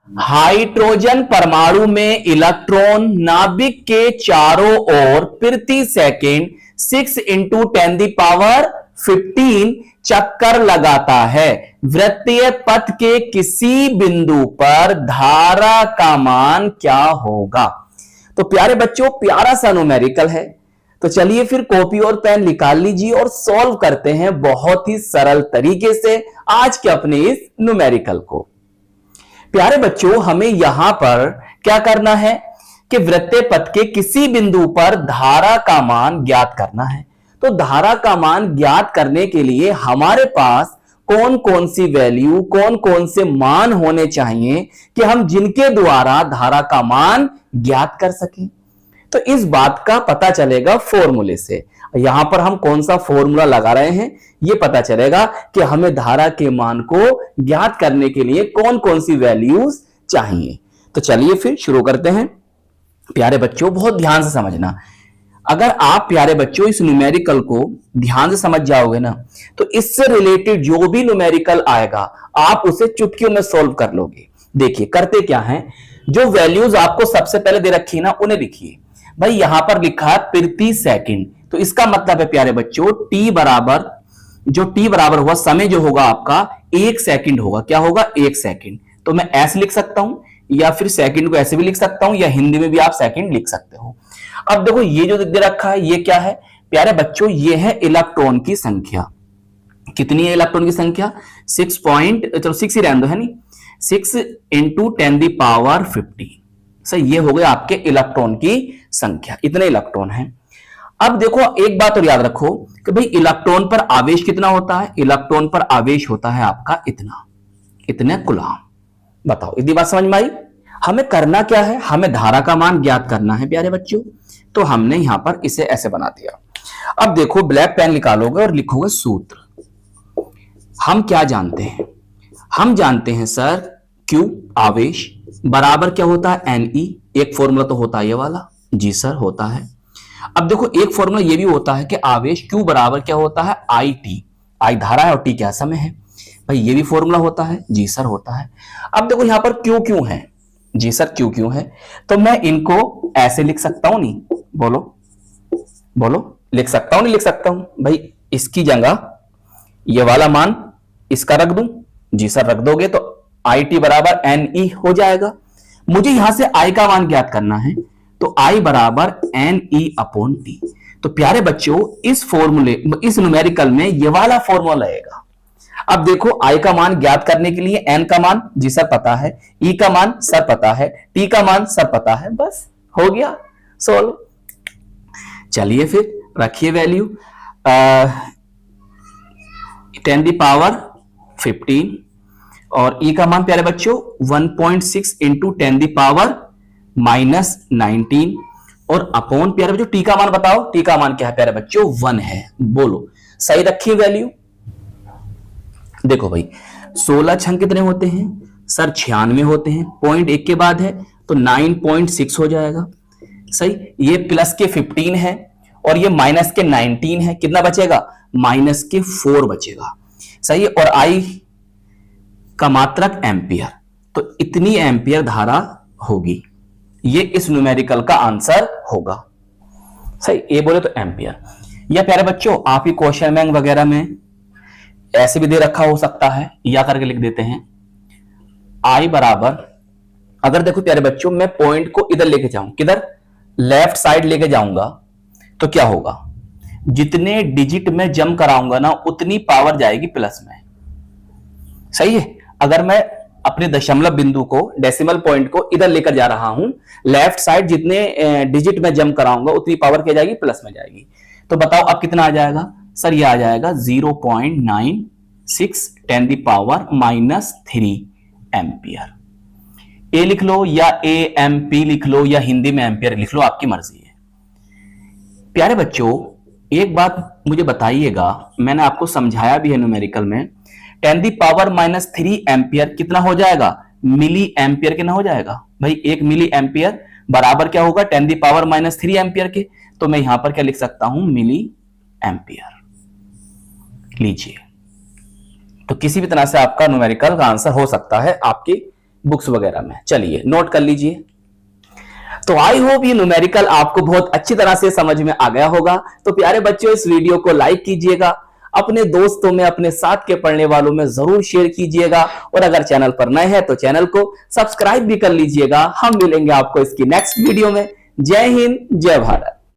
Hydrogen परमाणु में electron नाभिक के चारों ओर प्रति सेकंड 6 इंटू 10⁻15 चक्कर लगाता है। वृत्तीय पथ के किसी बिंदु पर धारा का मान क्या होगा? तो प्यारे बच्चों, प्यारा सा न्यूमेरिकल है। तो चलिए फिर कॉपी और पेन निकाल लीजिए और सॉल्व करते हैं बहुत ही सरल तरीके से आज के अपने इस न्यूमेरिकल को। प्यारे बच्चों, हमें यहां पर क्या करना है कि वृत्तीय पथ के किसी बिंदु पर धारा का मान ज्ञात करना है। तो धारा का मान ज्ञात करने के लिए हमारे पास कौन कौन सी वैल्यू, कौन कौन से मान होने चाहिए कि हम जिनके द्वारा धारा का मान ज्ञात कर सकें। तो इस बात का पता चलेगा फॉर्मूले से। यहां पर हम कौन सा फॉर्मूला लगा रहे हैं यह पता चलेगा कि हमें धारा के मान को ज्ञात करने के लिए कौन कौन सी वैल्यूज चाहिए। तो चलिए फिर शुरू करते हैं। प्यारे बच्चों, बहुत ध्यान से समझना। अगर आप प्यारे बच्चों इस न्यूमेरिकल को ध्यान से समझ जाओगे ना, तो इससे रिलेटेड जो भी न्यूमेरिकल आएगा आप उसे चुटकियों में सॉल्व कर लोगे। देखिए करते क्या है, जो वैल्यूज आपको सबसे पहले दे रखी है ना, उन्हें लिखिए। भाई यहां पर लिखा है प्रति सेकंड, तो इसका मतलब है प्यारे बच्चों टी बराबर हुआ समय जो होगा आपका 1 सेकंड होगा। क्या होगा? 1 सेकंड। तो मैं ऐसे लिख सकता हूं या फिर सेकंड को ऐसे भी लिख सकता हूं या हिंदी में भी आप सेकंड लिख सकते हो। अब देखो ये जो दे रखा है ये क्या है प्यारे बच्चों? ये है इलेक्ट्रॉन की संख्या। कितनी है इलेक्ट्रॉन की संख्या? 6 ही रहने दो, है नहीं, 6 इंटू 10⁻15। सही, ये हो गया आपके इलेक्ट्रॉन की संख्या। इतने इलेक्ट्रॉन हैं। अब देखो एक बात और याद रखो कि भाई इलेक्ट्रॉन पर आवेश कितना होता है? इलेक्ट्रॉन पर आवेश होता है आपका इतने कूलम। बताओ इतनी बात समझ में आई? हमें करना क्या है? हमें धारा का मान ज्ञात करना है प्यारे बच्चों। तो हमने यहां पर इसे ऐसे बना दिया। अब देखो ब्लैक पेन निकालोगे और लिखोगे सूत्र। हम क्या जानते हैं? हम जानते हैं सर Q आवेश बराबर क्या होता है? Ne। एक फॉर्मूला तो होता है ये वाला। जी सर होता है। अब देखो एक फॉर्मूला ये भी होता है कि आवेश Q बराबर क्या होता है? IT। I धारा है और T क्या समय है। भाई ये भी फॉर्मूला होता है। जी सर होता है। अब देखो यहां पर Q क्यों है? जी सर Q क्यों है? तो मैं इनको ऐसे लिख सकता हूं नहीं? बोलो लिख सकता हूं नहीं लिख सकता हूं? भाई इसकी जगह ये वाला मान इसका रख दूं? जी सर रख दोगे तो IT बराबर NE हो जाएगा। मुझे यहां से I का मान ज्ञात करना है, तो I बराबर NE/T। तो प्यारे बच्चों इस न्यूमेरिकल में ये वाला फॉर्मूला लगेगा। अब देखो I का मान ज्ञात करने के लिए N का मान जी सर पता है, E का मान सर पता है, T का मान सर पता है, बस हो गया सोल्व। चलिए फिर रखिए वैल्यू 10⁻15 और E का मान प्यारे बच्चों 1.6 इंटू 10⁻19 और अपॉन प्यारे बच्चों T का मान बताओ। T का मान क्या है प्यारे बच्चों? 1 है। बोलो सही रखिए वैल्यू। देखो भाई 16 छंग कितने होते हैं सर? 96 होते हैं। पॉइंट 1 के बाद है तो 9.6 हो जाएगा। सही, ये प्लस के 15 है और ये माइनस के 19 है। कितना बचेगा? माइनस के 4 बचेगा। सही, और I का मात्रक एम्पियर। तो इतनी एम्पियर धारा होगी। ये इस न्यूमेरिकल का आंसर होगा। सही, ये बोले तो एम्पियर। या प्यारे बच्चों आप ही क्वेश्चन बैंक वगैरह में ऐसे भी दे रखा हो सकता है, या करके लिख देते हैं I बराबर, अगर देखो प्यारे बच्चों मैं पॉइंट को इधर लेके जाऊं, किधर? लेफ्ट साइड लेके जाऊंगा तो क्या होगा? जितने डिजिट में जम कराऊंगा ना उतनी पावर जाएगी प्लस में। सही है। अगर मैं अपने दशमलव बिंदु को, डेसिमल पॉइंट को इधर लेकर जा रहा हूं, लेफ्ट साइड जितने डिजिट में जम कराऊंगा उतनी पावर क्या जाएगी? प्लस में जाएगी। तो बताओ अब कितना आ जाएगा सर? ये आ जाएगा 0.96 10⁻³ एम्पियर। ए लिख लो या AMP लिख लो या हिंदी में एम्पियर लिख लो, आपकी मर्जी है। प्यारे बच्चों एक बात मुझे बताइएगा, मैंने आपको समझाया भी है न्यूमेरिकल में, 10⁻³ एम्पियर कितना हो जाएगा? मिली एम्पियर कितना हो जाएगा? भाई 1 मिली एम्पियर बराबर क्या होगा? 10⁻³ एम्पियर के। तो मैं यहां पर क्या लिख सकता हूं? Milliampere. लीजिए, तो किसी भी तरह से आपका न्यूमेरिकल का आंसर हो सकता है आपकी बुक्स वगैरह में। चलिए नोट कर लीजिए। तो आई होप ये न्यूमेरिकल आपको बहुत अच्छी तरह से समझ में आ गया होगा। तो प्यारे बच्चों, इस वीडियो को लाइक कीजिएगा, अपने दोस्तों में, अपने साथ के पढ़ने वालों में जरूर शेयर कीजिएगा, और अगर चैनल पर नए हैं तो चैनल को सब्सक्राइब भी कर लीजिएगा। हम मिलेंगे आपको इसकी नेक्स्ट वीडियो में। जय हिंद, जय भारत।